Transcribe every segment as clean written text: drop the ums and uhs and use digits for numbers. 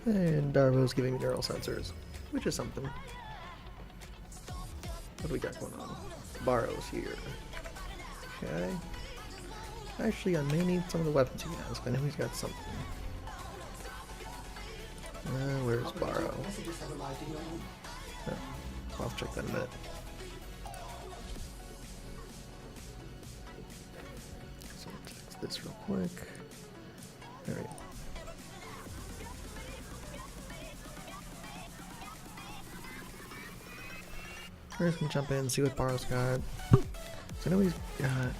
And Darvo's giving me neural sensors, which is something. What do we got going on? Barrow's here. Okay. Actually, I may need some of the weapons he has. I know he's got something. Where's Barrow? Oh, I'll check that in a minute. So let's fix this real quick. Alright. We're just gonna jump in and see what Barrow's got. So I know he's got.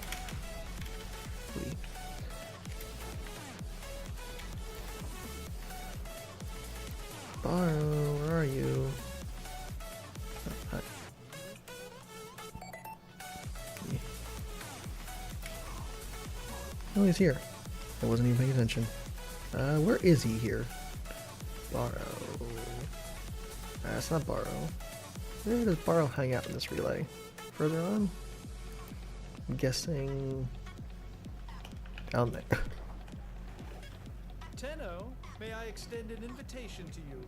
Barrow, where are you? Oh, hi. Yeah. Oh, he's here. I wasn't even paying attention. Where is he here? Barrow. It's not Barrow. Where does Barrow hang out in this relay? Further on? I'm guessing down there. Tenno, may I extend an invitation to you?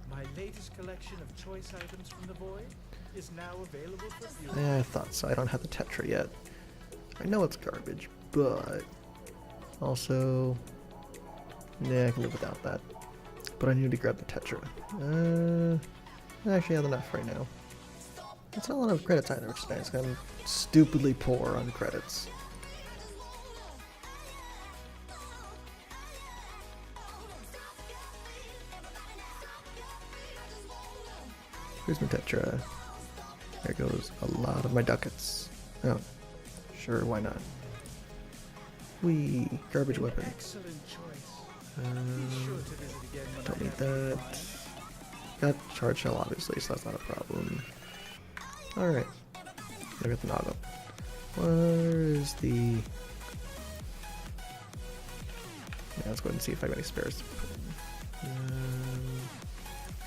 My latest collection of choice items from the void is now available for viewing. Yeah, I thought so. I don't have the Tetra yet. I know it's garbage, but also, yeah, I can live without that. But I need to grab the Tetra. I actually have enough right now. It's not a lot of credits either, which is nice. I'm stupidly poor on credits. Here's my Tetra. There goes a lot of my ducats. Oh, sure, why not? Wee, garbage weapon. Excellent choice. Be sure to visit again when Don't I need have that. Got charge shell obviously, so that's not a problem. Alright. Look at the Naga. Where is the... Yeah, let's go ahead and see if I got any spares to put in.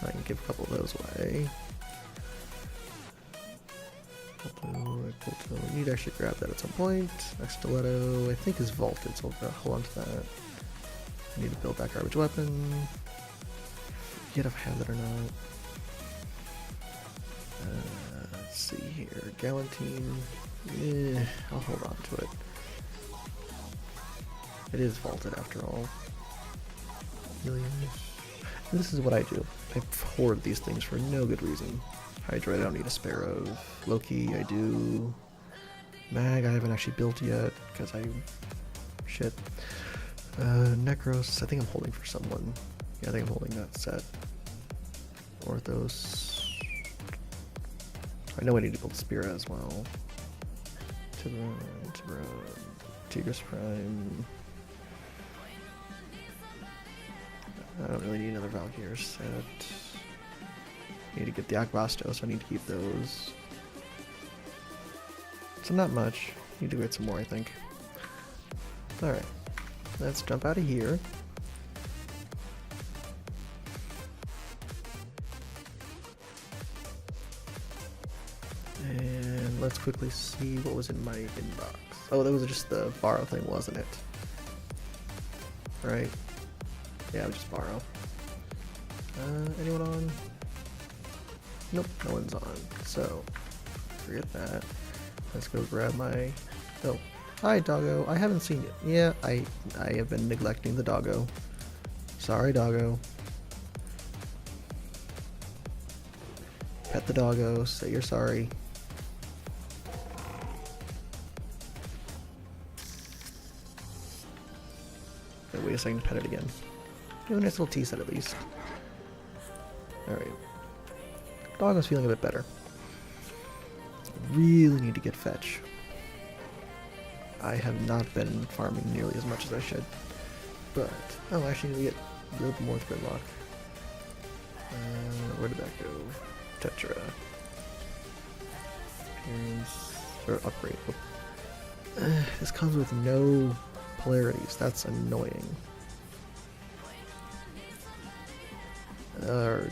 I can give a couple of those away. I need to actually grab that at some point. Next stiletto, I think is vaulted, so I'll hold on to that. I need to build that garbage weapon. Forget if I have that or not. Let's see here. Galantine. I'll hold on to it. It is vaulted after all. Millions. And this is what I do. I hoard these things for no good reason. Hydra, I don't need a spare of. Loki, I do. Mag, I haven't actually built yet because I. Shit. Necros, I think I'm holding for someone. Yeah, I think I'm holding that set. Orthos. I know I need to build Spira as well. Tiburon, Tigris Prime. I don't really need another Valkyr set. Need to get the Akbasto, so I need to keep those. So not much. Need to get some more, I think. Alright. Let's jump out of here. And let's quickly see what was in my inbox. Oh, that was just the borrow thing, wasn't it? Right? Yeah, it was just borrow. Anyone on? Nope, no one's on. So, forget that. Let's go grab my... Oh, hi doggo. I haven't seen it. Yeah, I have been neglecting the doggo. Sorry, doggo. Pet the doggo. Say you're sorry. Okay, wait a second to pet it again. Do a nice little tea set at least. Alright. Doggo's feeling a bit better. Really need to get fetch. I have not been farming nearly as much as I should. But, oh, I actually need to get a little bit more Gridlock. Where did that go? Tetra. Appearance, or upgrade. This comes with no polarities. That's annoying. Arg.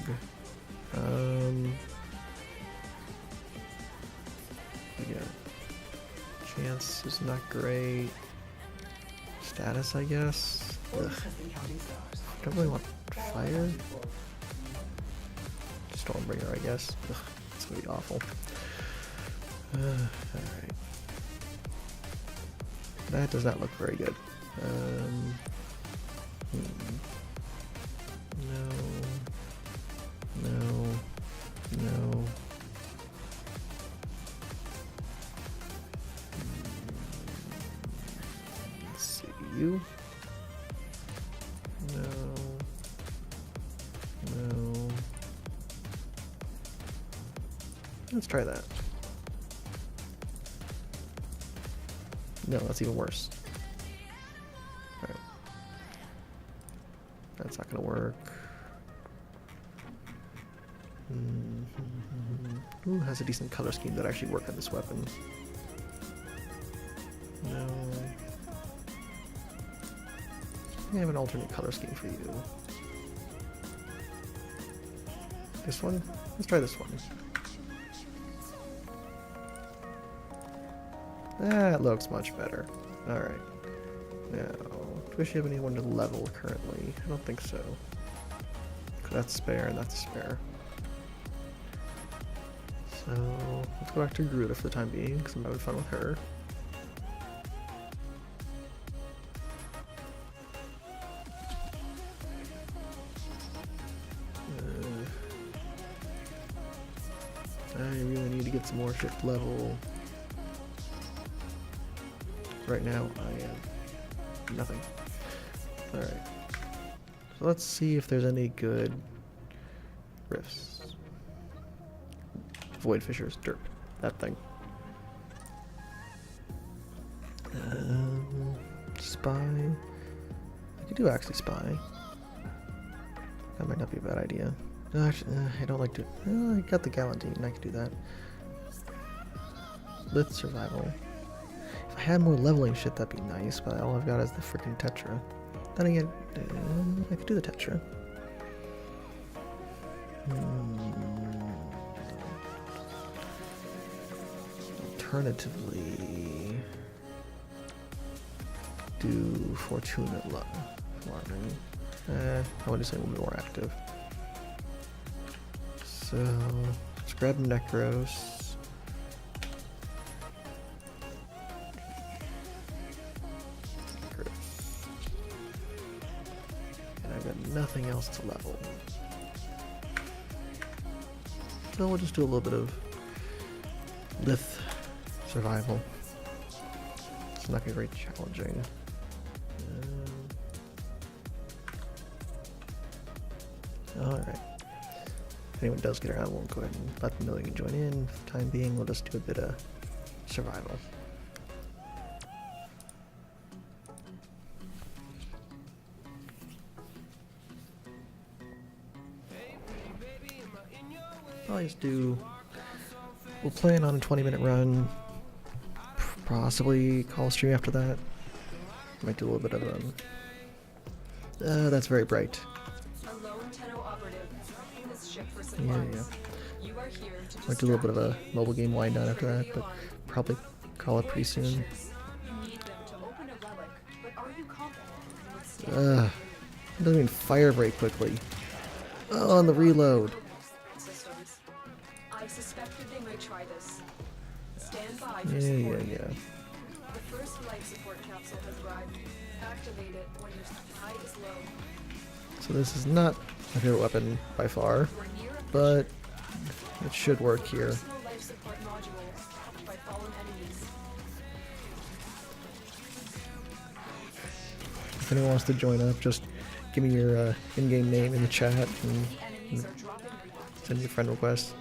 Yeah. Chance is not great. Status, I guess. Ugh. Don't really want Fire? Stormbringer, I guess. Ugh, it's gonna be awful. Alright. That does not look very good. No. Let's see you. No. Let's try that. No, that's even worse. Alright. That's not gonna work. Ooh, has a decent color scheme that actually work on this weapon. No. I have an alternate color scheme for you. This one? Let's try this one. That looks much better. Alright. Now, do we actually have anyone to level currently? I don't think so. That's spare and that's spare. So, let's go back to Gruda for the time being, because I'm having fun with her. I really need to get some more shift level. Right now, I am nothing. Alright. So let's see if there's any good riffs. Void fissures, derp. That thing. Spy. I could do actually spy. That might not be a bad idea. No, actually, I don't like to. I got the Galantine. I could do that. Lith survival. If I had more leveling shit, that'd be nice. But all I've got is the freaking Tetra. Then again, I could do the Tetra. Alternatively, do Fortuna farming. I want to say we'll be more active. So let's grab Necros. And I've got nothing else to level. So we'll just do a little bit of Lith survival. It's not gonna be very challenging. Alright. If anyone does get around, we'll go ahead and let them know they can join in. For the time being, we'll just do a bit of survival. I'll just do. We'll plan on a 20-minute run. Possibly call a stream after that. Might do a little bit of that's very bright. Yeah. Might do a little bit of a mobile game wind down after that, but probably call it pretty soon. It doesn't even fire very quickly. Oh, on the reload. I suspected they might try this. Stand by for Yeah. The first life support capsule has arrived. Activate it when your supply is low. So this is not my favorite weapon by far, but it should work here. Personal life support modules by fallen enemies. If anyone wants to join up, just give me your in-game name in the chat and send me a friend request.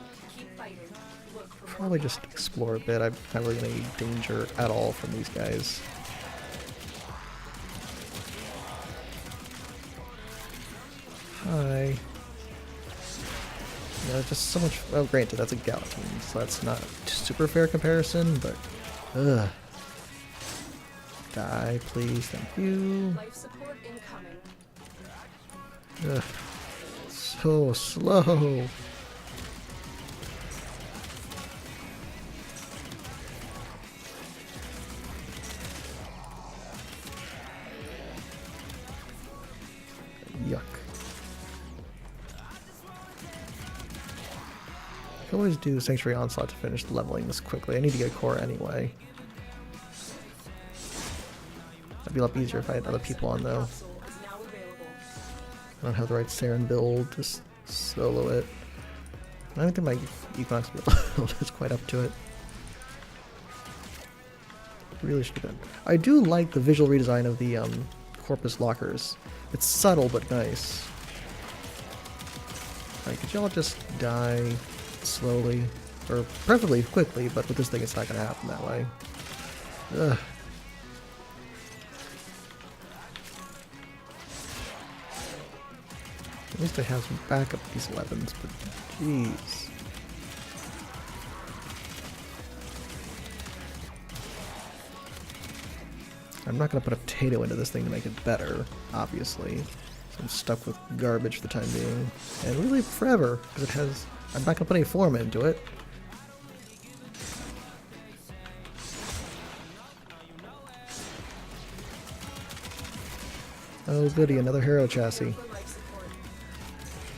Probably just explore a bit. I'm not really in any danger at all from these guys. Hi. Yeah, just so much. Well, granted, that's a Galantine, so that's not a super fair comparison, but. Ugh. Die, please. Thank you. Life support incoming. Ugh. So slow. Yuck. could always do Sanctuary Onslaught to finish leveling this quickly. I need to get a core anyway. That'd be a lot easier if I had other people on though. Capsule is now available. I don't have the right Saren build to solo it. I don't think my Equinox build is quite up to it. Really should be done. I do like the visual redesign of the Corpus lockers. It's subtle but nice. Alright, could y'all just die slowly? Or preferably quickly, but with this thing it's not going to happen that way. Ugh. At least I have some backup of these weapons, but jeez. I'm not going to put a potato into this thing to make it better, obviously. So I'm stuck with garbage for the time being. And really forever, because it has... I'm not going to put any form into it. Oh goody, another hero chassis. For life support.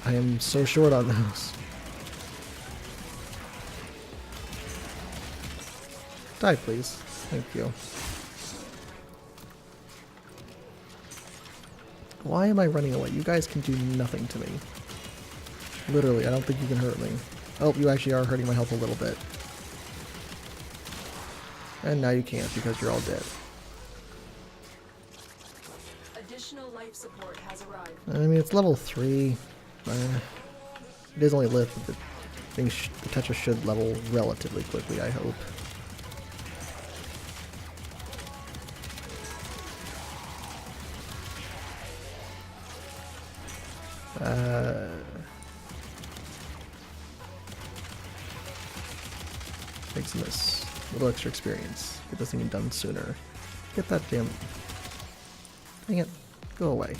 I am so short on those. Die, please. Thank you. Why am I running away? You guys can do nothing to me. Literally, I don't think you can hurt me. Oh, you actually are hurting my health a little bit. And now you can't because you're all dead. Additional life support has arrived. I mean, it's level 3. It is only lit, but the Tetra should level relatively quickly, I hope. Makes this a little extra experience. Get this thing done sooner. Get that damn... Dang it. Go away.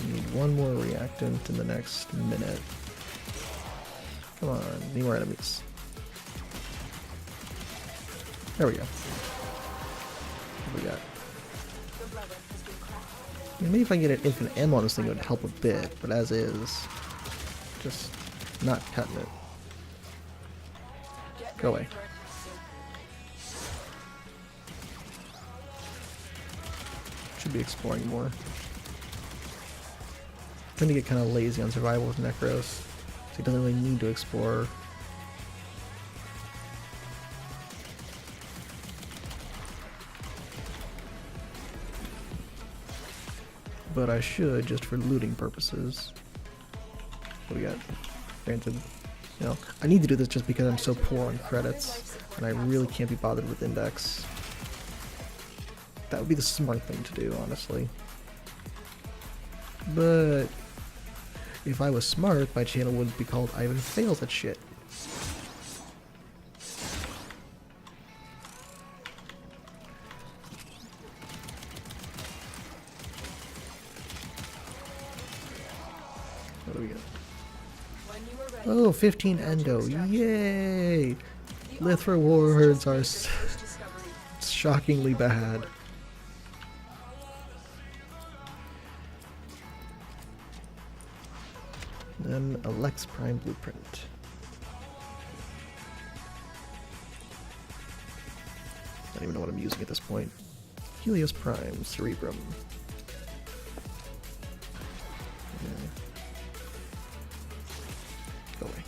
Need one more reactant in the next minute. Come on, need more enemies. There we go. What do we got? The lever has been cracked. Maybe if I get an infinite ammo on this thing, it would help a bit, but as is, just not cutting it. Get Go ready away. for a capsule. Should be exploring more. Tend to get kind of lazy on survival with Necros, so he doesn't really need to explore. But I should, just for looting purposes. What do we got? Granted, you know, I need to do this just because I'm so poor on credits, and I really can't be bothered with index. That would be the smart thing to do, honestly. But if I was smart, my channel would be called Ivan Fails at Shit. What do we got? When you are ready, Oh, 15 endo. Yay! Lith rewards are discovery. shockingly bad. Then a Lex Prime blueprint. I don't even know what I'm using at this point. Helios Prime, Cerebrum. Yeah. Go away.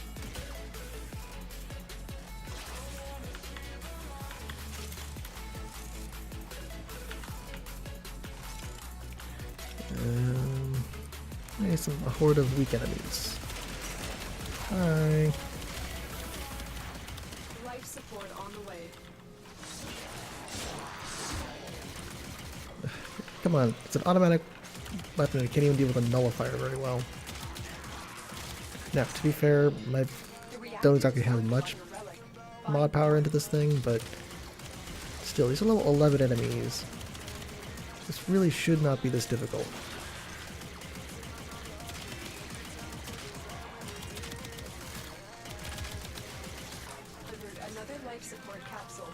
Nice, a horde of weak enemies. Hi. Life support on the way. Come on, it's an automatic weapon and it can't even deal with a nullifier very well. Now, to be fair, I don't exactly have much mod power into this thing, but still, these are level 11 enemies. This really should not be this difficult. Another life support capsule.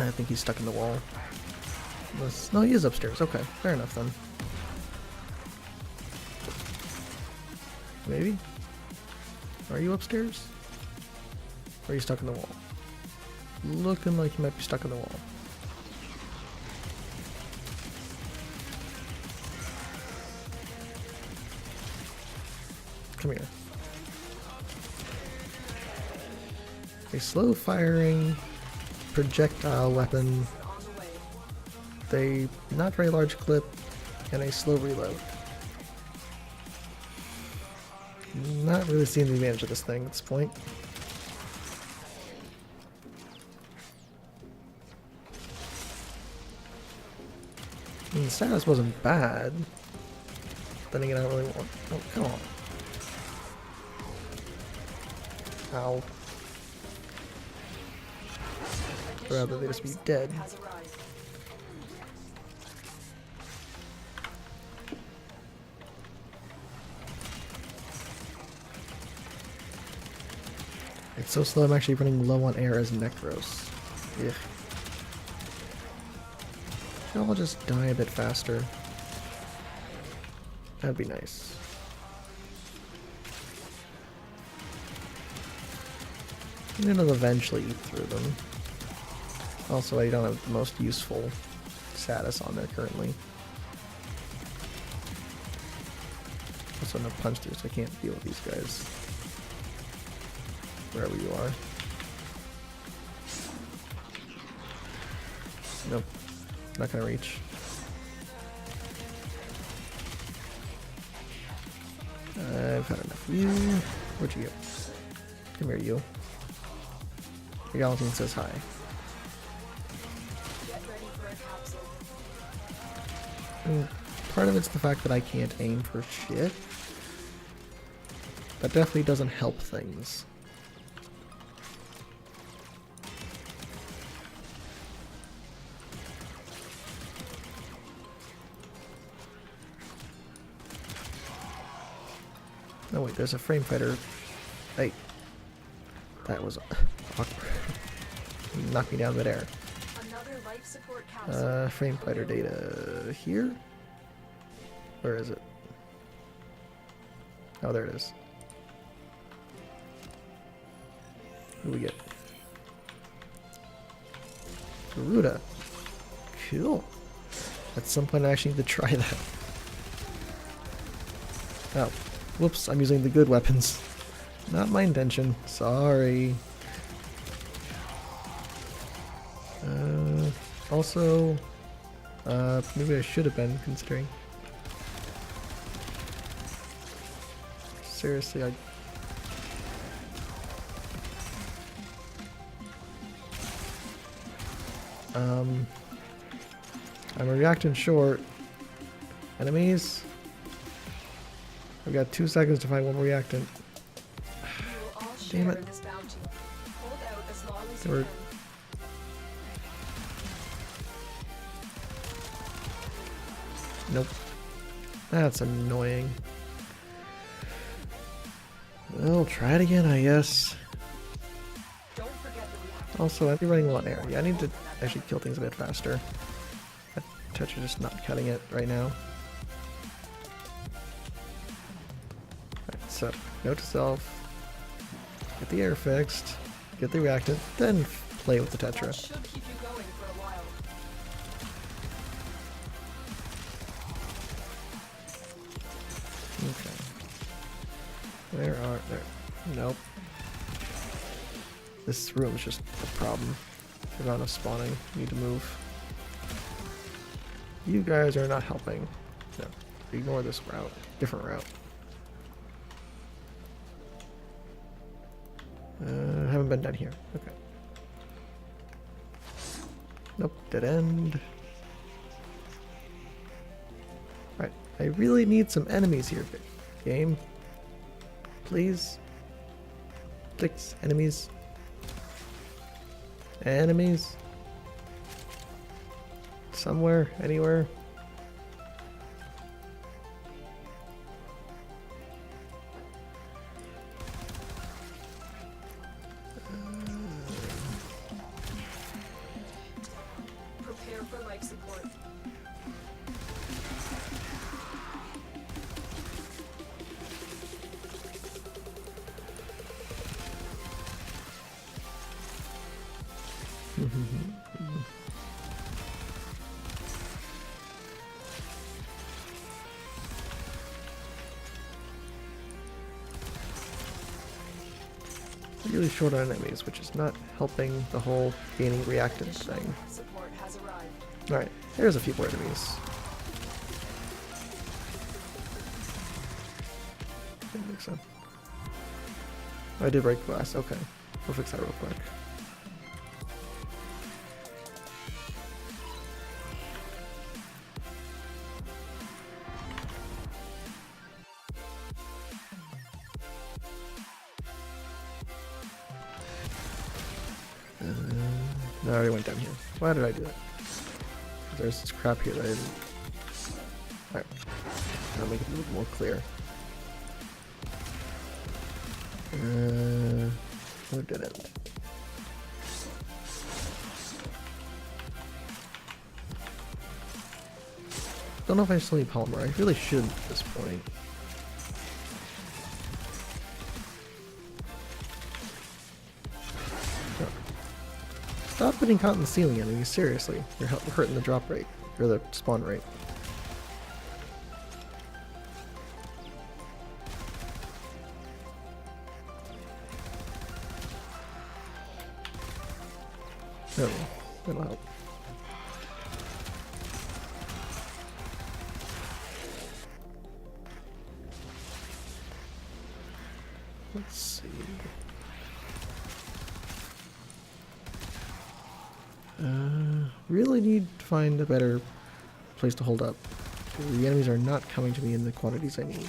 I think he's stuck in the wall. No, he is upstairs. Okay, fair enough then. Maybe? Are you upstairs? Or are you stuck in the wall? Looking like you might be stuck in the wall. Come here. A slow firing projectile weapon, a not very large clip, and a slow reload. Not really seeing the advantage of this thing at this point. I mean, the status wasn't bad. Then again, I don't really want. Oh, come on. Ow. I'd rather they just be dead. It's so slow, I'm actually running low on air as Necros. Ugh. Should all just die a bit faster. That'd be nice. And it'll eventually eat through them. Also, I don't have the most useful status on there currently. Also, no punch through, so I can't deal with these guys. Wherever you are. Nope. Not gonna reach. I've had enough of you. Where'd you go? Come here, you. The Galatine says hi. Get ready for a capsule. And part of it's the fact that I can't aim for shit. That definitely doesn't help things. No wait, there's a frame fighter. Hey. That was awkward. Knocked me down midair. Another life support capsule. Frame fighter data here? Where is it? Oh, there it is. Who do we get? Garuda. Cool. At some point I actually need to try that. Oh. Whoops, I'm using the good weapons. Not my intention. Sorry. Also, maybe I should have been considering. Seriously, I'm a reactant short. Enemies? I've got 2 seconds to find one reactant. Damn it. This bounty. Hold out as long as There were... you can. Nope. That's annoying. Well, try it again, I guess. Don't forget the reactor. Also, I'd be running low on air. Yeah, I need to actually kill things a bit faster. That Tetra just not cutting it right now. Alright, so, note to self. Get the air fixed. Get the reactant. Then play with the That Tetra. should keep you going for a while. Okay. There. Nope. This room is just a problem. There's not enough spawning. Need to move. You guys are not helping. No. Ignore this route. Different route. Haven't been down here. Okay. Nope. Dead end. Alright. I really need some enemies here, game. Please. Please. Enemies. Enemies. Somewhere. Anywhere. Prepare for life support. Really short on enemies, which is not helping the whole gaining reactance thing. Support has arrived. Alright, there's a few more enemies. Didn't think so. Oh, I did break glass. Okay, we'll fix that real quick. No, I already went down here. Why did I do that? There's this crap here that I didn't. Alright. I'll make it a little more clear. No, didn't. Don't know if I still need polymer. I really should at this point. Stop putting caught in the ceiling enemies, seriously. You're hurting the drop rate, or the spawn rate. There we go. That'll help. Let's see. Really need to find a better place to hold up. The enemies are not coming to me in the quantities I need.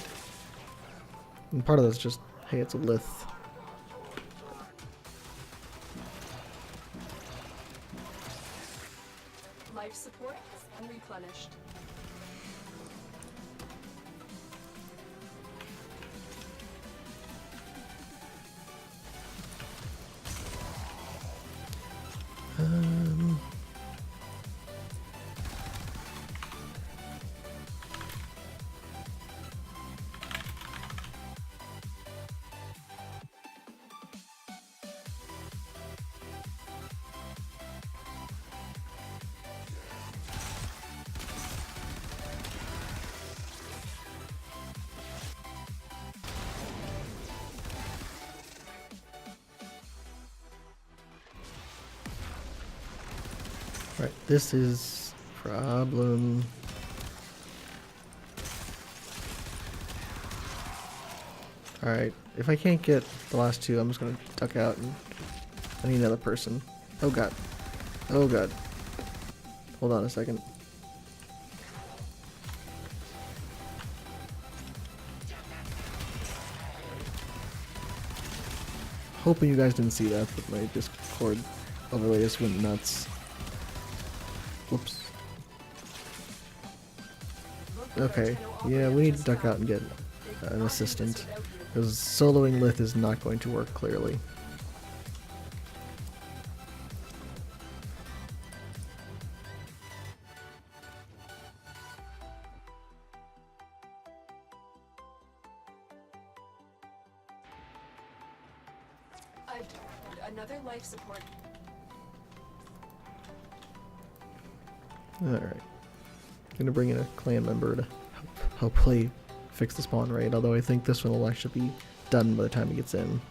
And part of that's just, hey, it's a lith. Life support replenished. Right, this is problem. Alright, if I can't get the last two, I'm just gonna duck out and I need another person. Oh god. Oh god. Hold on a second. Hoping you guys didn't see that, but my Discord overlay just went nuts. Whoops. Okay, yeah, we need to duck out and get an assistant, because soloing Lith is not going to work clearly. I've another life support. Alright. Gonna bring in a clan member to hopefully fix the spawn rate, although I think this one will actually be done by the time he gets in.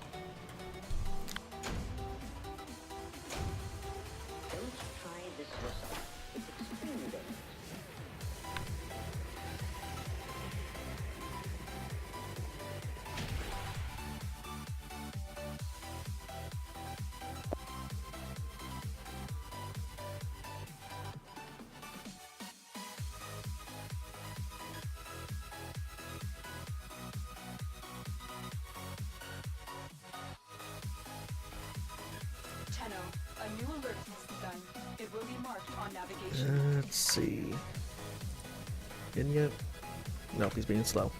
A new alert has begun. It will be marked on navigation. Let's see. In yet? Nope, he's being slow.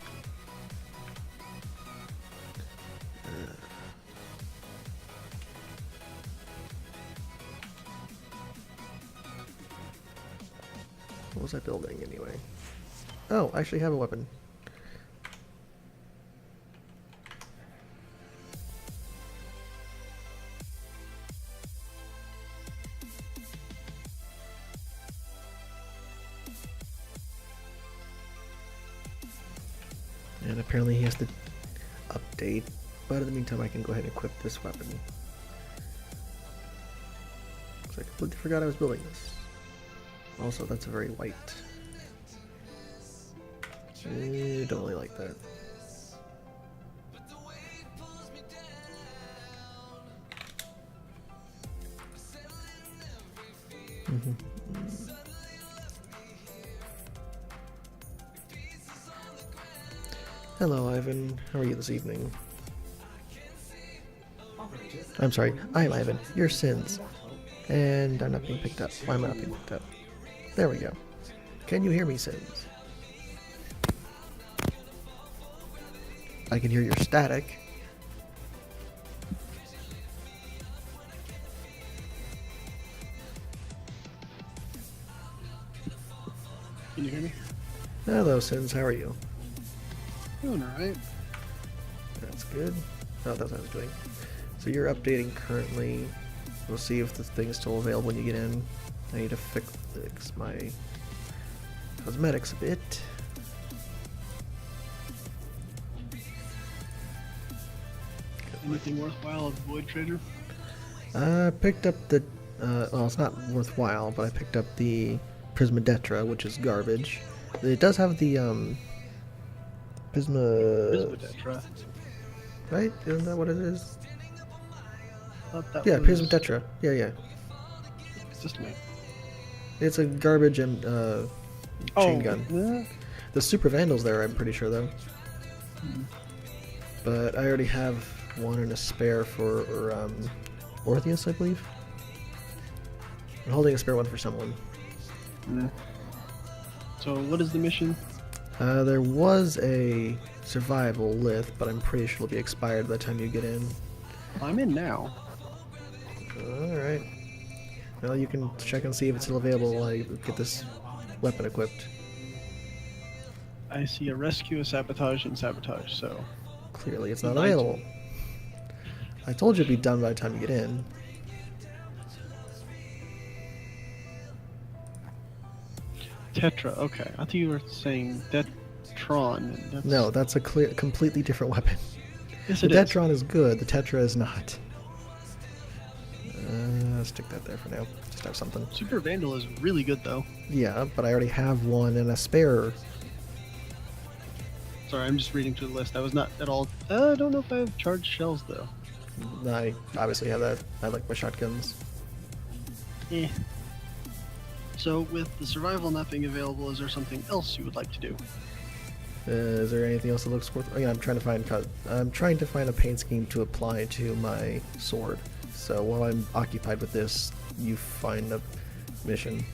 What was I building anyway? Oh, I actually have a weapon. And apparently he has to update, but in the meantime I can go ahead and equip this weapon. So I completely forgot I was building this. Also, that's a very white. Don't really like that. Hello, Ivan. How are you this evening? I'm sorry. I'm Ivan. Your sins. And I'm not being picked up. Why am I not being picked up? There we go. Can you hear me, Sins? I can hear your static. Can you hear me? Hello, Sins. How are you? Doing alright. That's good. Oh, that's what I was doing. So you're updating currently. We'll see if the thing's still available when you get in. I need to fix my cosmetics a bit. Anything worthwhile as Void Trader? I picked up the, well, it's not worthwhile, but I picked up the Tetra, which is garbage. It does have the, Tetra. right? Isn't that what it is? Yeah, Tetra. Yeah. Just me. It's a garbage and, chain gun. Yeah. The Super Vandal's there, I'm pretty sure, though. But I already have one and a spare for Orpheus, I believe. I'm holding a spare one for someone. Yeah. So what is the mission? There was a survival lith, but I'm pretty sure it'll be expired by the time you get in. I'm in now. Alright. Well, you can check and see if it's still available while I get this weapon equipped. I see a rescue, a sabotage, and sabotage, so... Clearly it's not available. I told you it'd be done by the time you get in. Tetra, okay. I thought you were saying Detron. That's... No, that's a completely different weapon. Yes, The it is. Detron is good, the Tetra is not. Stick that there for now. Just have something. Super Vandal is really good, though. Yeah, but I already have one and a spare. Sorry, I'm just reading through the list. I was not at all... I don't know if I have charged shells, though. I obviously have that. I like my shotguns. Eh. So, with the survival not being available, is there something else you would like to do? Is there anything else that looks worth? Oh, yeah, I'm trying to find a paint scheme to apply to my sword. So while I'm occupied with this, you find a mission.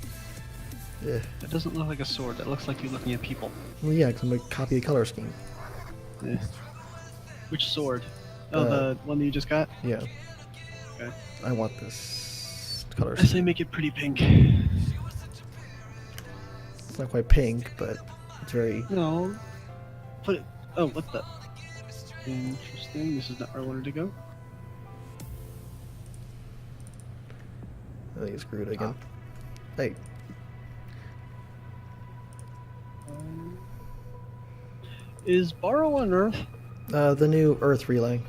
Eh. That doesn't look like a sword. That looks like you're looking at people. Well, yeah, because I'm gonna copy the color scheme. Eh. Which sword? Oh, the one that you just got? Yeah. Okay. I want this color I scheme. say make it pretty pink. It's not quite pink, but it's very. No. Put it... Oh, what the... Interesting. This is not where I wanted to go. I think it's screwed again. Hey. Is Borrow on Earth? The new Earth relay.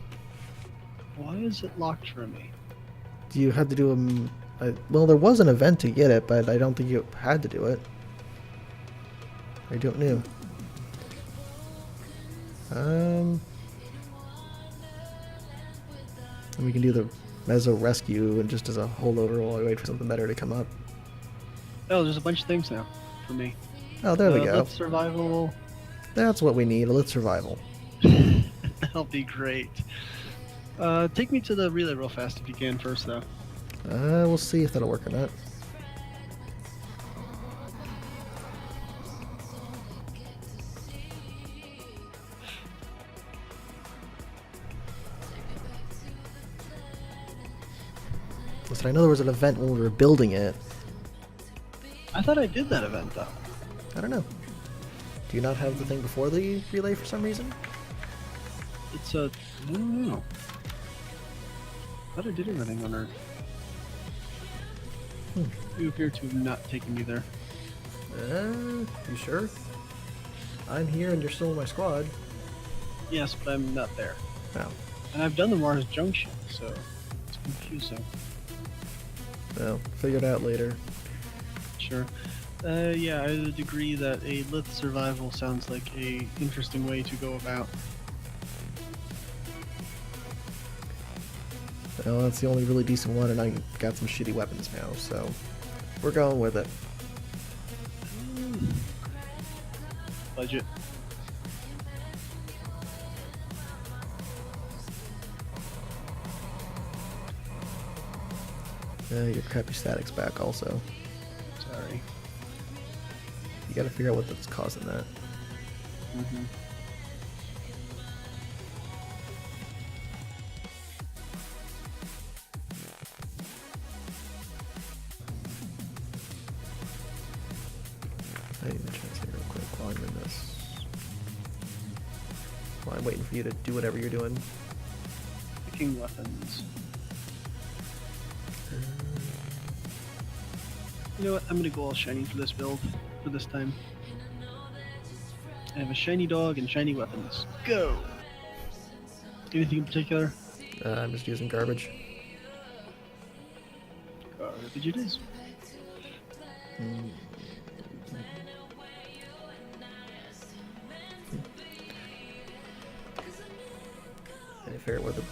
Why is it locked for me? You had to do well, there was an event to get it, but I don't think you had to do it. I don't know. And we can do the Mezzo rescue and just as a holdover while I wait for something better to come up. Oh, there's a bunch of things now for me. Oh, there we go. Let's survival. That's what we need. Let's survival. That'll be great. Take me to the relay real fast if you can first, though. We'll see if that'll work or not. Listen, I know there was an event when we were building it, I thought I did that event though. I don't know. Do you not have the thing before the relay for some reason? It's a... I don't know. I thought I did everything on Earth. You appear to have not taken me there. You sure? I'm here and you're still in my squad. Yes, but I'm not there. Oh. And I've done the Mars Junction, so it's confusing. Well, figure it out later. Sure. Yeah, I would agree that a Lith survival sounds like a interesting way to go about. Well, that's the only really decent one, and I got some shitty weapons now, so we're going with it. Budget. Your crappy static's back also. Sorry. You gotta figure out what's causing that. Mm-hmm. I need to translate real quick while I'm in this. While I'm waiting for you to do whatever you're doing. Picking weapons. You know what? I'm gonna go all shiny for this build, for this time. I have a shiny dog and shiny weapons. Go! Anything in particular? I'm just using garbage. Garbage it is. I figure out what the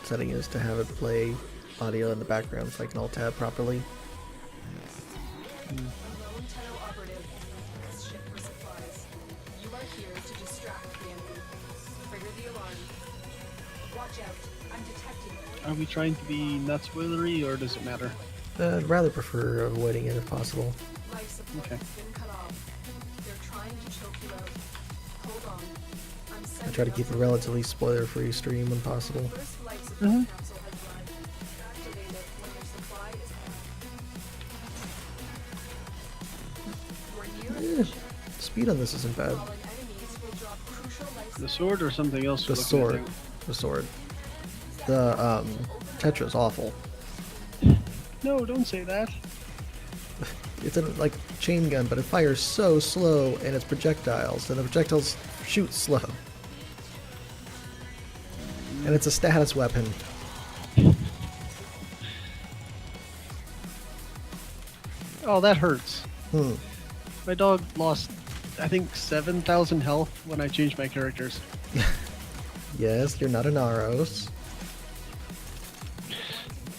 setting is to have it play audio in the background so I can alt tab properly. Lone Tenno operative entering this ship for supplies. You are here to distract the enemy. Trigger the alarm. Watch out. I'm detecting. Are we trying to be not spoilery, or does it matter? I'd rather prefer avoiding it if possible. Life support Okay. has been cut off. They're trying to choke you out. Hold on. I'm I try to keep a relatively spoiler-free stream when possible. First life support capsule has arrived. Activate it when your supply is out. We're near a mission. Speed on this isn't bad. Fallen enemies will drop crucial life The sword or something else? The we're looking at sword. now? The sword. The Tetra's awful. No, don't say that. It's a like chain gun, but it fires so slow, and it's projectiles, and the projectiles shoot slow. And it's a status weapon. Oh, that hurts. Hmm. My dog lost, I think, 7,000 health when I changed my characters. Yes, you're not an Aros.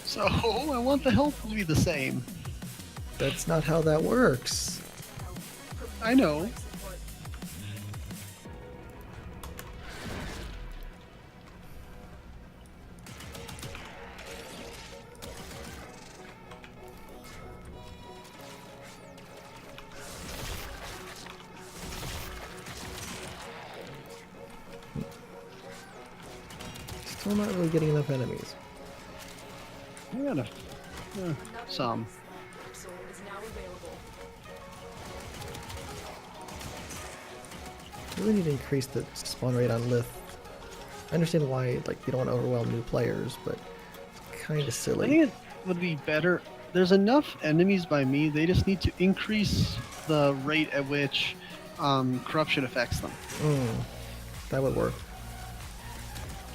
So, I want the health to be the same. That's not how that works. I know. life support. Still not really getting enough enemies. I got some. Capsule is now available. Really need to increase the spawn rate on Lith. I understand why, like, you don't want to overwhelm new players, but it's kind of I silly. think it would be better. There's enough enemies by me. They just need to increase the rate at which corruption affects them. That would work.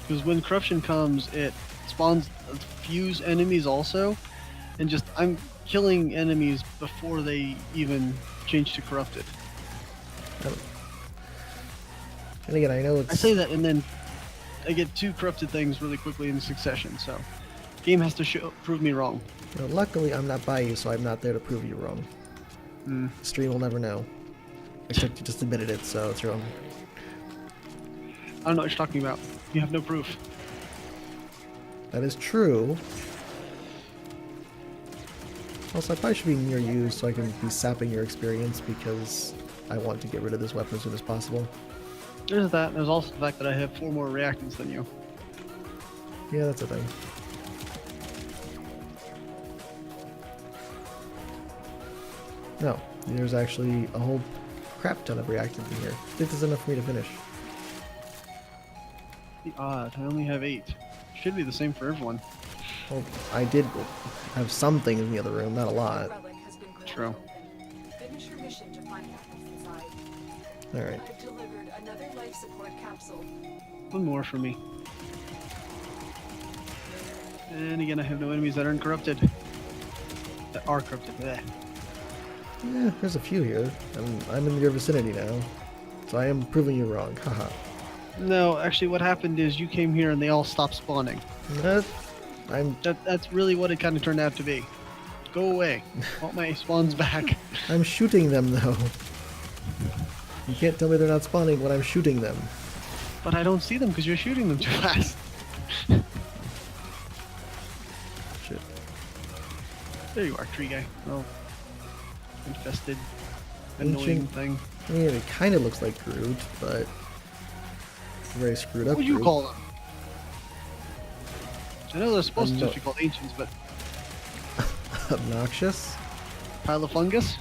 Because when corruption comes, it spawns a fuse enemies also, and just I'm killing enemies before they even change to corrupted. And again, I know it's... I say that, and then I get two corrupted things really quickly in succession. So, game has to prove me wrong. You know, luckily, I'm not by you, so I'm not there to prove you wrong. The stream will never know. Except you just admitted it, so it's wrong. I don't know what you're talking about. You have no proof. That is true. Also, I probably should be near you so I can be sapping your experience because I want to get rid of this weapon as soon as possible. There's that, and there's also the fact that I have 4 more reactants than you. Yeah, that's a thing. No, there's actually a whole crap ton of reactants in here. I think there's enough for me to finish. The odd. I only have 8. Should be the same for everyone. Well, I did have some things in the other room, not a lot. Relic has been granted True. open. Finish your mission to find out what's inside. Alright. I've delivered another life support capsule. One more for me. And again, I have no enemies that aren't corrupted. That are corrupted. Bleh. Yeah, there's a few here. I'm in your vicinity now. So I am proving you wrong. Haha. No, actually, what happened is you came here and they all stopped spawning. That's really what it kind of turned out to be. Go away. Want my spawns back. I'm shooting them though. You can't tell me they're not spawning when I'm shooting them. But I don't see them because you're shooting them too fast. Shit. There you are, tree guy. Oh. Infested. Annoying Ancient- thing. I mean, it kind of looks like Groot, but it's a very screwed What up would you Groot. call them? I know they're supposed to No. just be called ancients, but Obnoxious? pile of fungus?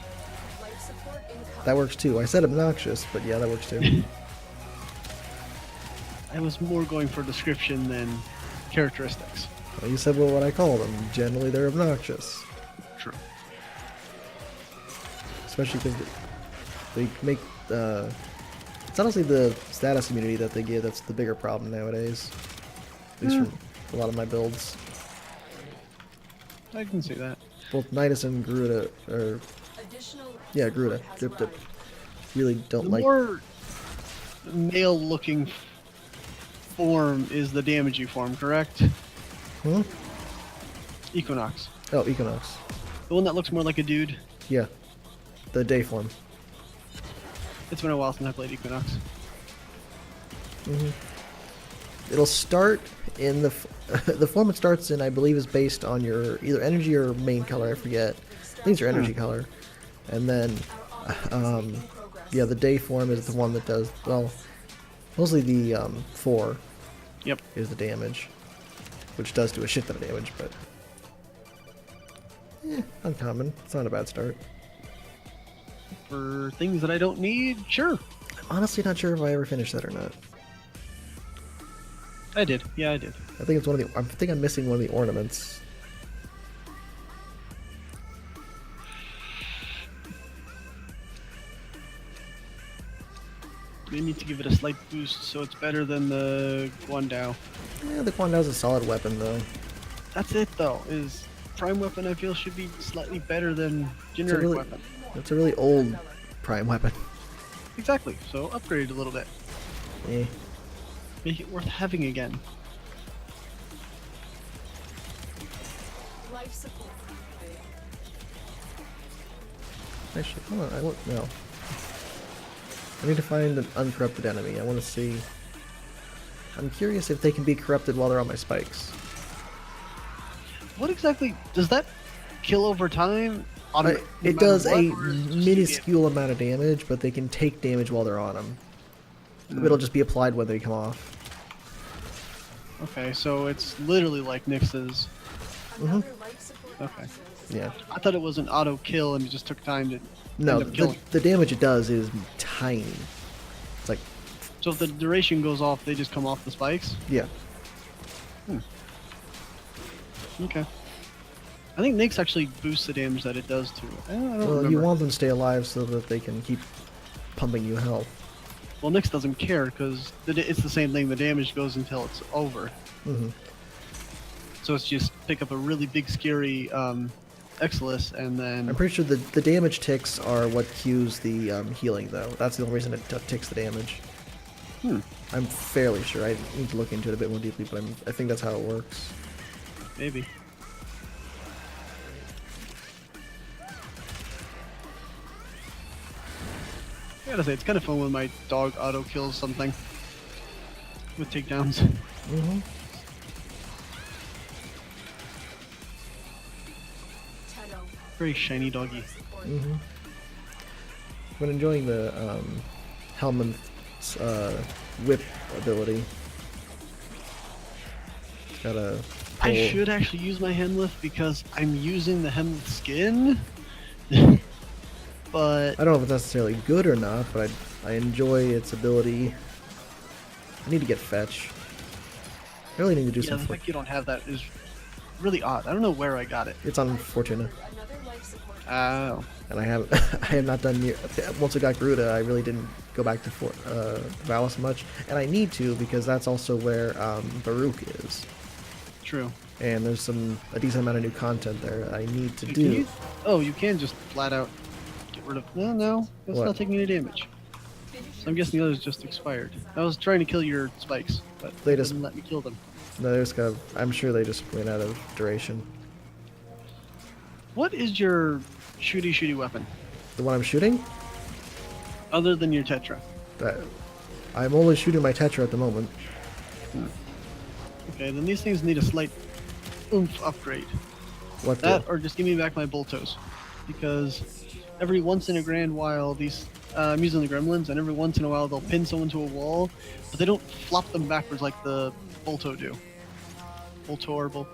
Life support incoming. That works too. I said obnoxious, but yeah, that works too. I was more going for description than characteristics. Well, you said, well, what I call them. Generally, they're obnoxious. True. Especially because they make, it's honestly the status immunity that they give that's the bigger problem nowadays. At least from a lot of my builds. I can see that. Both Nidus and Garuda, or, Additional life yeah, support Garuda, has Drip, arrived. really don't The like. more male-looking form is the damagey form, correct? Hmm? Equinox. Oh, Equinox. The one that looks more like a dude. Yeah. The day form. It's been a while since I played Equinox. It'll start in the the form it starts in, I believe, is based on your either energy or main color. I forget. I think it's your energy color, and then yeah, the day form is the one that does well. Mostly the 4 Yep. is the damage, which does do a shit ton of damage, but uncommon. It's not a bad start. For things that I don't need, sure. I'm honestly not sure if I ever finished that or not. I did. Yeah, I did. I think it's one of the. I think I'm missing one of the ornaments. We need to give it a slight boost so it's better than the Guandao. Yeah, the Guandau's a solid weapon though. That's it though, is prime weapon I feel should be slightly better than generic really- weapon. It's a really old prime weapon. Exactly, so upgrade it a little bit. Eh. Make it worth having again. Life support. Actually, hold on. I want no. I need to find an uncorrupted enemy. I want to see. I'm curious if they can be corrupted while they're on my spikes. What exactly does that kill over time? It does a minuscule amount of damage, but they can take damage while they're on them. It'll just be applied when they come off. Okay, so it's literally like Nyx's. Another life support Okay. capsule. Yeah. I thought it was an auto kill and it just took time to No, end up killing. the damage it does is tiny. It's like, So if the duration goes off, they just come off the spikes? yeah. Okay. I think Nyx actually boosts the damage that it does too. I don't Well, remember. you want them to stay alive so that they can keep pumping you health. Well, Nyx doesn't care because it's the same thing. The damage goes until it's over. hmm So it's just pick up a really big, scary Exilus and then... I'm pretty sure the damage ticks are what cues the healing, though. That's the only reason it ticks the damage. I'm fairly sure. I need to look into it a bit more deeply, but I think that's how it works. Maybe. I gotta say, it's kind of fun when my dog auto kills something with takedowns. hmm Tenno. Very shiny doggy. Life support. hmm I've been enjoying the Helmand's whip ability. Got a I pull- should actually use my Hemlith because I'm using the Hemlith skin. but I don't know if it's necessarily good or not, but I enjoy its ability. I need to get fetch. I really need to do yeah, some. the fact you don't have that is really odd. I don't know where I got it. It's on Fortuna, Another life support. Oh. and I have I have not done near. Once I got Garuda, I really didn't go back to Valis much, and I need to because that's also where Baruch is, True. and there's a decent amount of new content there that I need to Can do. you, oh, you can just flat out get rid of. No, that's What? not taking any damage. So I'm guessing the others just expired. I was trying to kill your spikes, but They they just- didn't let me kill them. No, they just got. I'm sure they just ran out of duration. What is your shooty weapon The one I'm shooting, other than your Tetra? that I'm only shooting my Tetra at the moment. Okay, then these things need a slight oomph upgrade. What That the? or just give me back my Boltos, because every once in a grand while these I'm using the Gremlins, and every once in a while they'll pin someone to a wall, but they don't flop them backwards like the Bolto do. Bolto or Bolto.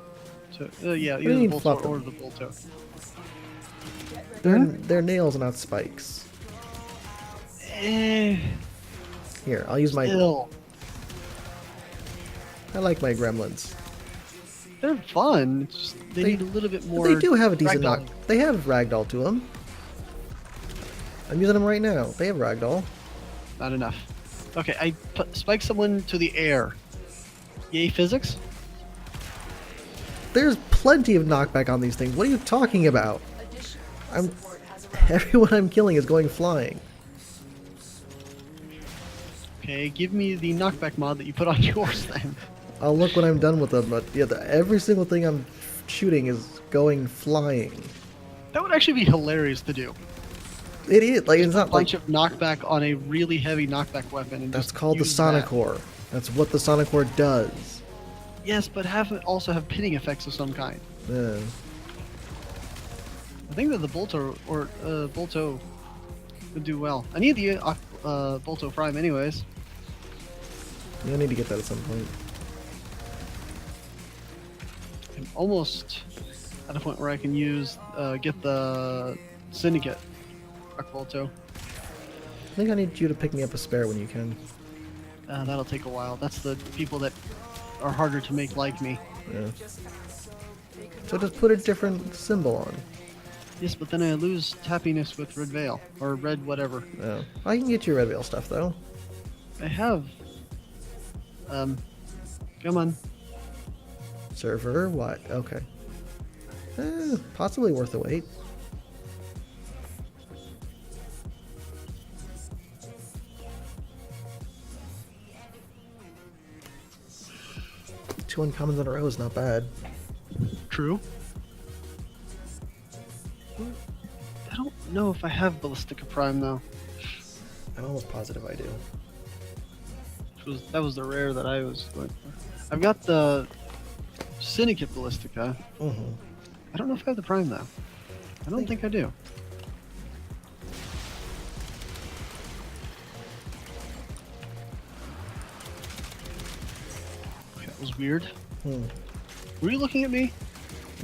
Yeah, do you either the mean Bolto flop or them? the Bolto. They're nails, not spikes. Eh, Here, I'll use my. still, I like my gremlins. they're fun. It's just they They- need a little bit more. They do have a decent knock. ragdolling. They have ragdoll to them. I'm using them right now. They have ragdoll. Not enough. Okay, I spike someone to the air. Yay, physics. There's plenty of knockback on these things. What are you talking about? Additional I'm. support has arrived. Everyone I'm killing is going flying. Okay, give me the knockback mod that you put on yours then. I'll look when I'm done with them, but yeah, every single thing I'm shooting is going flying. That would actually be hilarious to do. It is like it's A not like bunch of knockback on a really heavy knockback weapon. And that's just called the use that. Sonicore. That's what the Sonicore does. Yes, but have it also have pinning effects of some kind. Yeah. I think that the Bolto or Bolto would do well. I need the Bolto Prime anyways. You need to get that at some point. I'm almost at a point where I can use get the Syndicate Rock Bolto. I think I need you to pick me up a spare when you can. That'll take a while. That's the people that are harder to make like me. Yeah. Just passed. They could So not just put a different symbol on. Yes, but then I lose happiness with Red Veil or Red whatever. Yeah. I can get you Red Veil stuff though. I have. Come on. Server, what? Okay. Possibly worth the wait. Two uncommons in a row is not bad. True. I don't know if I have Ballistica Prime though. I'm almost positive I do. That was the rare that I was going for. I've got the Syndicate Ballistica. Mm-hmm. I don't know if I have the Prime though. I don't think I do. Okay, that was weird. Hmm. Were you looking at me?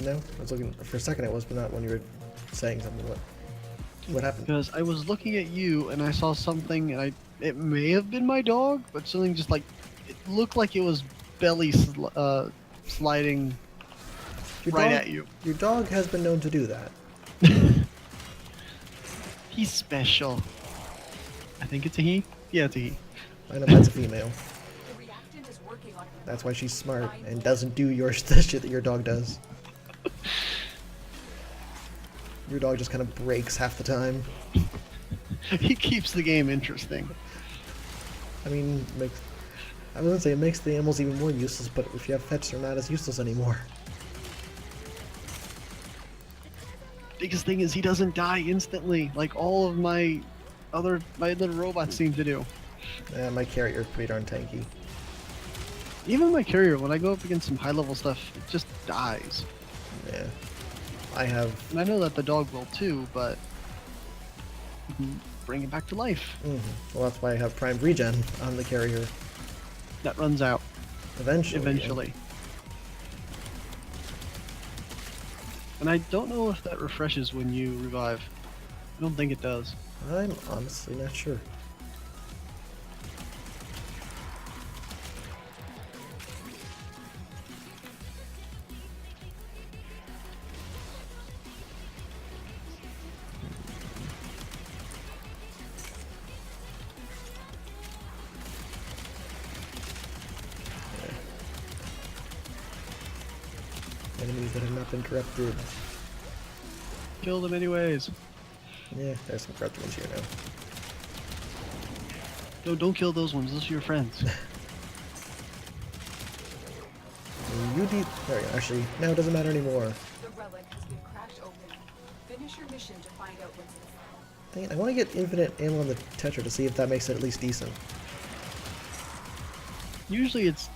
No, I was looking for a second. It was, but not when you were saying something. What happened? Because I was looking at you and I saw something, and it may have been my dog, but something just like it looked like it was belly sliding Your right dog- at you. Your dog has been known to do that. He's special. I think it's a he. Yeah, it's a he. I know that's a female. The reactant is working on That's why she's smart and doesn't do the shit that your dog does. Your dog just kind of breaks half the time. He keeps the game interesting. I mean, I wouldn't say it makes the animals even more useless, but if you have pets, they're not as useless anymore. Biggest thing is he doesn't die instantly, like all of my little robots seem to do. My carrier is pretty darn tanky. Even my carrier, when I go up against some high level stuff, it just dies. Yeah. I have. And I know that the dog will too, but you can bring it back to life. Well, that's why I have Prime Regen on the carrier. That runs out Eventually. And I don't know if that refreshes when you revive. I don't think it does. I'm honestly not sure. Enemies that have not been corrupted. Kill them anyways. Yeah, there's some corrupted ones here now. No, don't kill those ones. Those are your friends. You deep. There we go. Actually, no, it doesn't matter anymore. The relic has been cracked open. Finish your mission to find out what's inside. Dang it, I want to get infinite ammo on the Tetra to see if that makes it at least decent. Usually it's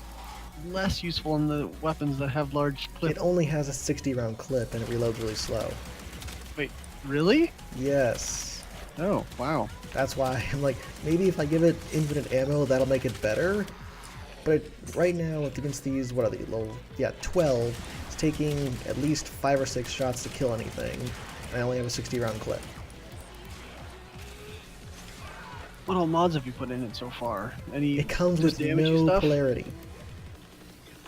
less useful in the weapons that have large It clips. only has a 60 round clip and it reloads really slow. Wait, really? Yes. Oh, wow. That's why I'm like, maybe if I give it infinite ammo, that'll make it better. But right now, against these, what are they? Low, yeah, 12. It's taking at least 5 or 6 shots to kill anything. And I only have a 60 round clip. What all mods have you put in it so far? Any It comes just with damagey no stuff? polarity.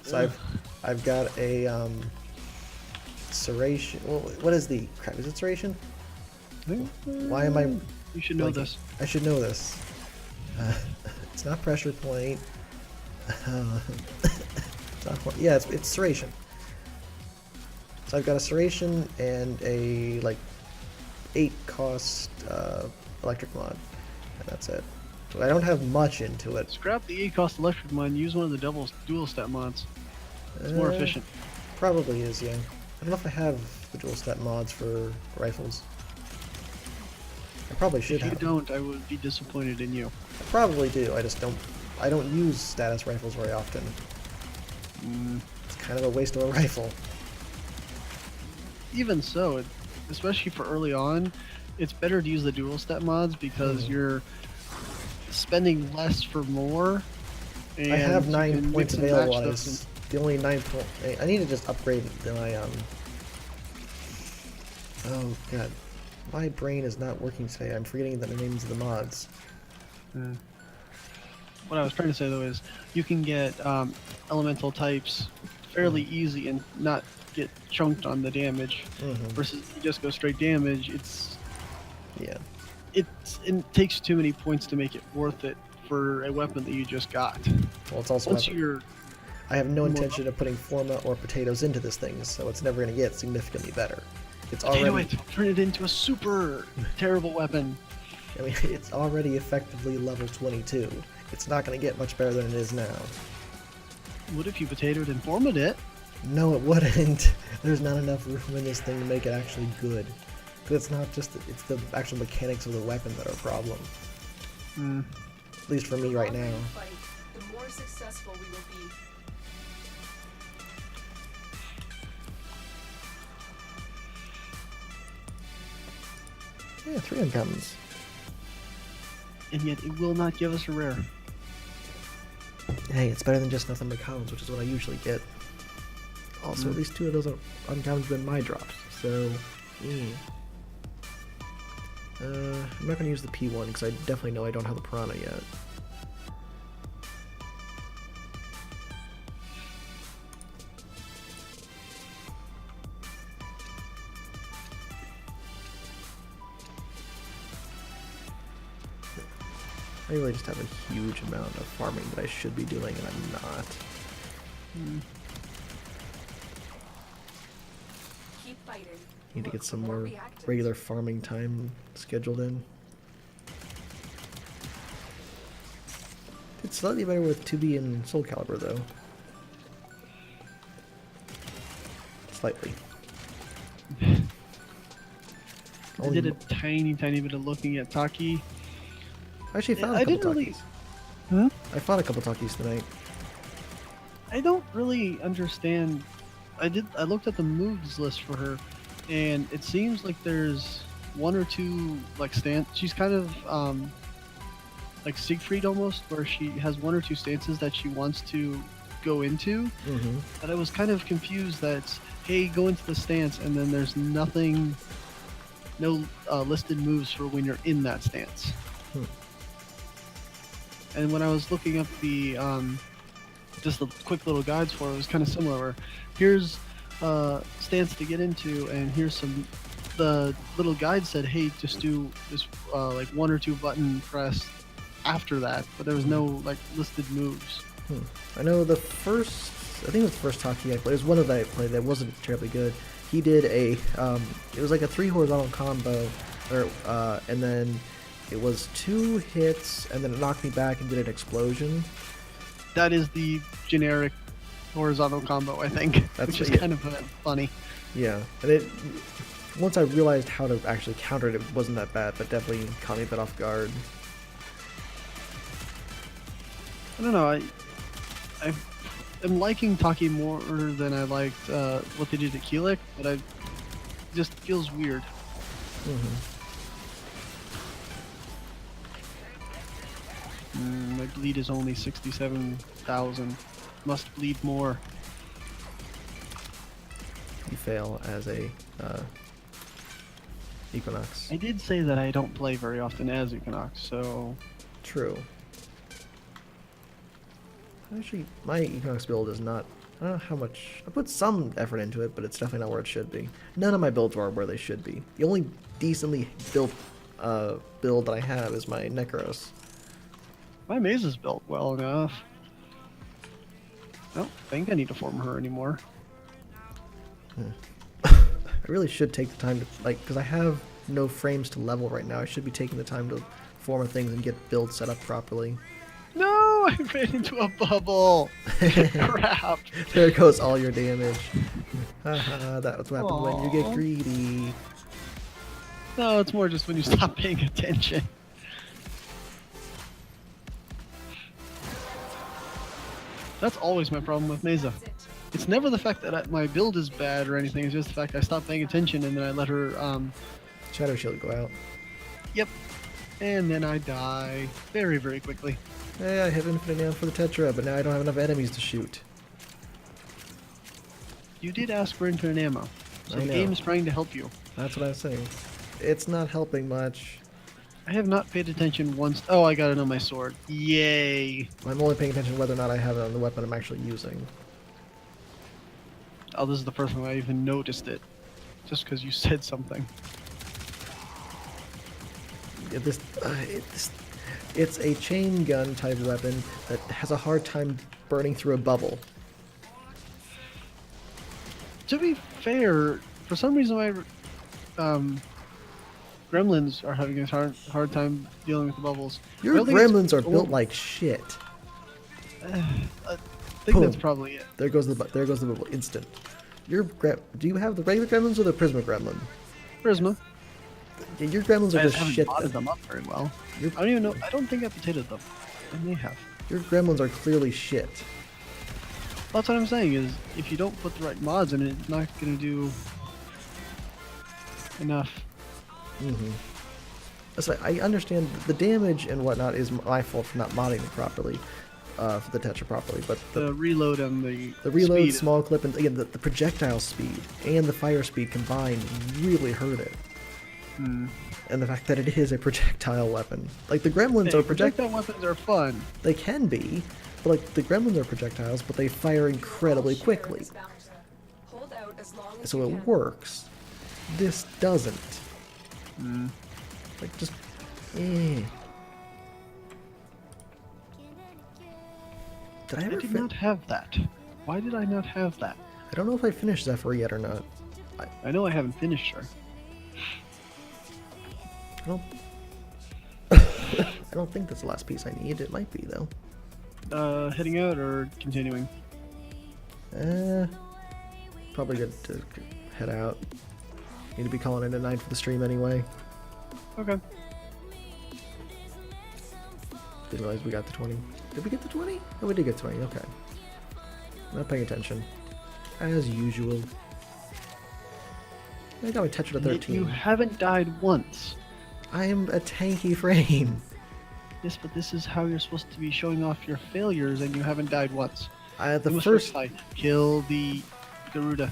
So Ugh. I've got a serration. Well, what is the crap? Is it serration? Why am I? You should know blanking? this. I should know this. It's not pressure point. It's not, yeah, it's serration. So I've got a serration and a like 8 cost electric mod, and that's it. So I don't have much into it. Scrap the 8 cost electric mod, use one of the dual step mods. It's more efficient. Probably is, yeah. I don't know if I have the dual step mods for rifles. I probably should If you have. don't, I would be disappointed in you. I probably do. I just don't. I don't use status rifles very often. It's kind of a waste of a rifle. Even so, especially for early on, it's better to use the dual step mods because you're spending less for more. And I have you 9 can points mix and match available. stuff It's the only 9 point. I need to just upgrade my Oh god, my brain is not working today. I'm forgetting the names of the mods. What I was trying to say though is you can get elemental types fairly easy and not get chunked on the damage versus if you just go straight damage. Yeah. It takes too many points to make it worth it for a weapon that you just got. Well, it's also. Once you're I have no intention of putting forma or potatoes into this thing, so it's never going to get significantly better. It's already. turn it into a super terrible weapon. I mean, it's already effectively level 22. It's not going to get much better than it is now. What if you potatoed and formed it? No, it wouldn't. There's not enough room in this thing to make it actually good. Because it's not just, it's the actual mechanics of the weapon that are a problem. At least for me right The now. longer we fight, the more successful we will be. Yeah, 3 uncommons. And yet it will not give us a rare. Hey, it's better than just nothing but commons, which is what I usually get. Also, at least 2 of those are uncommons have been my drops, so... I'm not going to use the P1 because I definitely know I don't have the Piranha yet. I really just have a huge amount of farming that I should be doing and I'm not. Keep fighting. Need to get some More more reactors. regular farming time scheduled in. It's slightly better with 2B and Soul Calibur though. Slightly. I did a tiny bit of looking at Taki. I actually found I a couple didn't really- Takis. Huh? I fought a couple Takis tonight. I don't really understand. I looked at the moves list for her, and it seems like there's 1 or 2 like stance. She's kind of like Siegfried almost, where she has 1 or 2 stances that she wants to go into. But I was kind of confused that hey, go into the stance, and then there's nothing no listed moves for when you're in that stance. Hmm. And when I was looking up the just the quick little guides for it, was kind of similar. Where here's stance to get into, and here's some. The little guide said, "Hey, just do this like 1 or 2 button press after that," but there was no like listed moves. I know the first, I think it was the first Taki I played. It was one of that I played that wasn't terribly good. He did a, it was like a 3 horizontal combo, or and then it was 2 hits, and then it knocked me back and did an explosion. That is the generic horizontal combo, I think, which is kind of funny. Yeah, and it, once I realized how to actually counter it, it wasn't that bad, but definitely caught me a bit off guard. I don't know. I'm liking Taki more than I liked what they did at Keelik, but it just feels weird. My bleed is only 67,000. Must bleed more. You fail as a Equinox. I did say that I don't play very often as Equinox, so... True. Actually, my Equinox build is not... I don't know how much... I put some effort into it, but it's definitely not where it should be. None of my builds are where they should be. The only decently built build that I have is my Necros. My maze is built well enough. I don't think I need to form her anymore. I really should take the time to, like, because I have no frames to level right now. I should be taking the time to form things and get builds set up properly. No, I ran into a bubble. Crap. There goes all your damage. Haha, that's what happens when you get greedy. No, it's more just when you stop paying attention. That's always my problem with Mesa. It's never the fact that my build is bad or anything, it's just the fact I stop paying attention and then I let her, Shadow Shield go out. Yep. And then I die very, very quickly. Hey, I have infinite ammo for the Tetra, but now I don't have enough enemies to shoot. You did ask for infinite ammo, so the game is trying to help you. That's what I was saying. It's not helping much. I have not paid attention once. Oh, I got it on my sword. Yay! I'm only paying attention to whether or not I have it on the weapon I'm actually using. Oh, this is the first time I even noticed it. Just because you said something. Yeah, it's a chain gun type weapon that has a hard time burning through a bubble. To be fair, for some reason gremlins are having a hard time dealing with the bubbles. Your gremlins are built like shit. I think that's probably it. There goes the bubble instant. Do you have the regular gremlins or the Prisma gremlin? Prisma. Yeah, your gremlins are just shit. I haven't modded them up very well. I don't even know. I don't think I potatoed them. I may have. Your gremlins are clearly shit. That's what I'm saying, is if you don't put the right mods in it, it's not going to do enough. So I understand the damage and whatnot is my fault for not modding it properly, for the Tetra properly, but the reload and the reload, speed. small clip, and again the projectile speed and the fire speed combined really hurt it. And the fact that it is a projectile weapon, like the gremlins are projectile weapons are fun. They can be, but like the gremlins are projectiles, but they fire incredibly quickly, so it works. This doesn't. Like just, Did I ever? I did not have that. Why did I not have that? I don't know if I finished Zephyr yet or not. I know I haven't finished her. I don't think that's the last piece I need. It might be though. Heading out or continuing? Probably good to head out. Need to be calling it a night for the stream anyway. Okay. Didn't realize we got to 20. Did we get to 20? Oh, we did get 20. Okay. Not paying attention. As usual. I got my Tetra to 13. You haven't died once. I am a tanky frame. Yes, but this is how you're supposed to be showing off your failures, and you haven't died once. The first fight, kill the Garuda.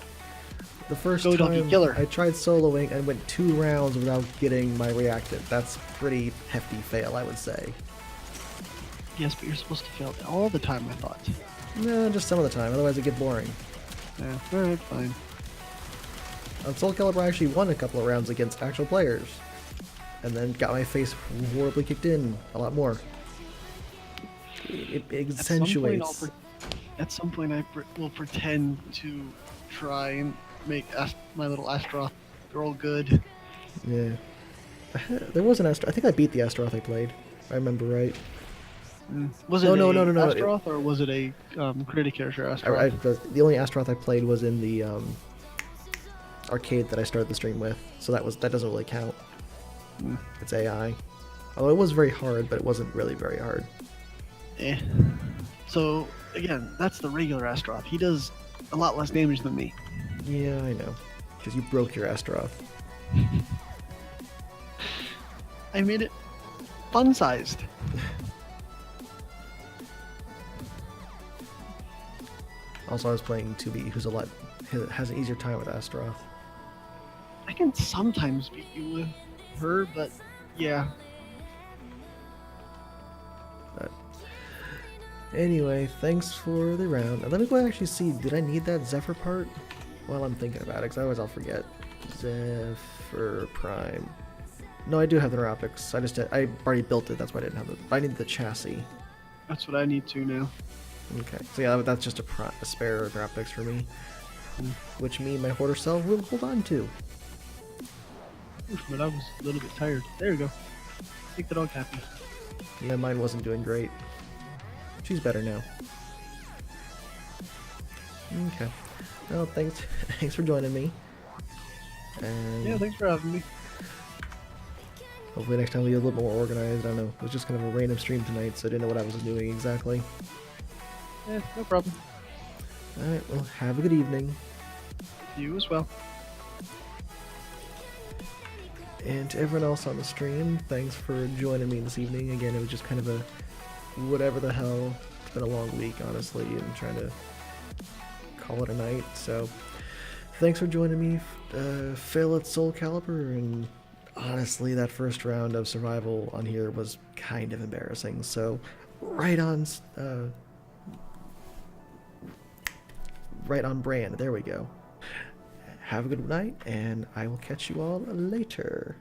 The first Go donkey, time kill her. I tried soloing and went 2 rounds without getting my reactive. That's pretty hefty fail, I would say. Yes, but you're supposed to fail all the time, I thought. No, just some of the time, otherwise it get boring. Yeah, alright, fine. On Soul Calibur I actually won a couple of rounds against actual players. And then got my face horribly kicked in a lot more. It accentuates. At some point I will pretend to try and make my little Astaroth girl good. Yeah. There was an Astaroth. I think I beat the Astaroth I played. If I remember right. Was it No, no, no. Astaroth, or was it a creative character Astaroth? The only Astaroth I played was in the arcade that I started the stream with, so that doesn't really count. It's AI. Although it was very hard, but it wasn't really very hard. Eh. So, again, that's the regular Astaroth. He does a lot less damage than me. Yeah, I know. Because you broke your Astaroth. I made it fun-sized. Also, I was playing 2B, who's has an easier time with Astaroth. I can sometimes beat you with her, but yeah. But anyway, thanks for the round. And let me go actually see, did I need that Zephyr part? While I'm thinking about it, because otherwise I'll forget. Zephyr Prime. No, I do have the neuroptics. I already built it, that's why I didn't have it. I need the chassis. That's what I need to now. Okay, so yeah, that's just a spare neuroptics for me. Which me and my hoarder self will hold on to. Oof, but I was a little bit tired. There we go. Make the dog happy. Yeah, mine wasn't doing great. She's better now. Okay. Well, thanks for joining me. And Yeah, thanks for having me. hopefully next time we'll be a little more organized. I don't know. It was just kind of a random stream tonight, so I didn't know what I was doing exactly. Yeah, no problem. Alright, well, have a good evening. You as well. And to everyone else on the stream, thanks for joining me this evening. Again, it was just kind of a whatever the hell. It's been a long week, honestly, and trying to call it a night. So, thanks for joining me. Fail at Soul Calibur, and honestly, that first round of survival on here was kind of embarrassing. So, right on brand. There we go. Have a good night, and I will catch you all later.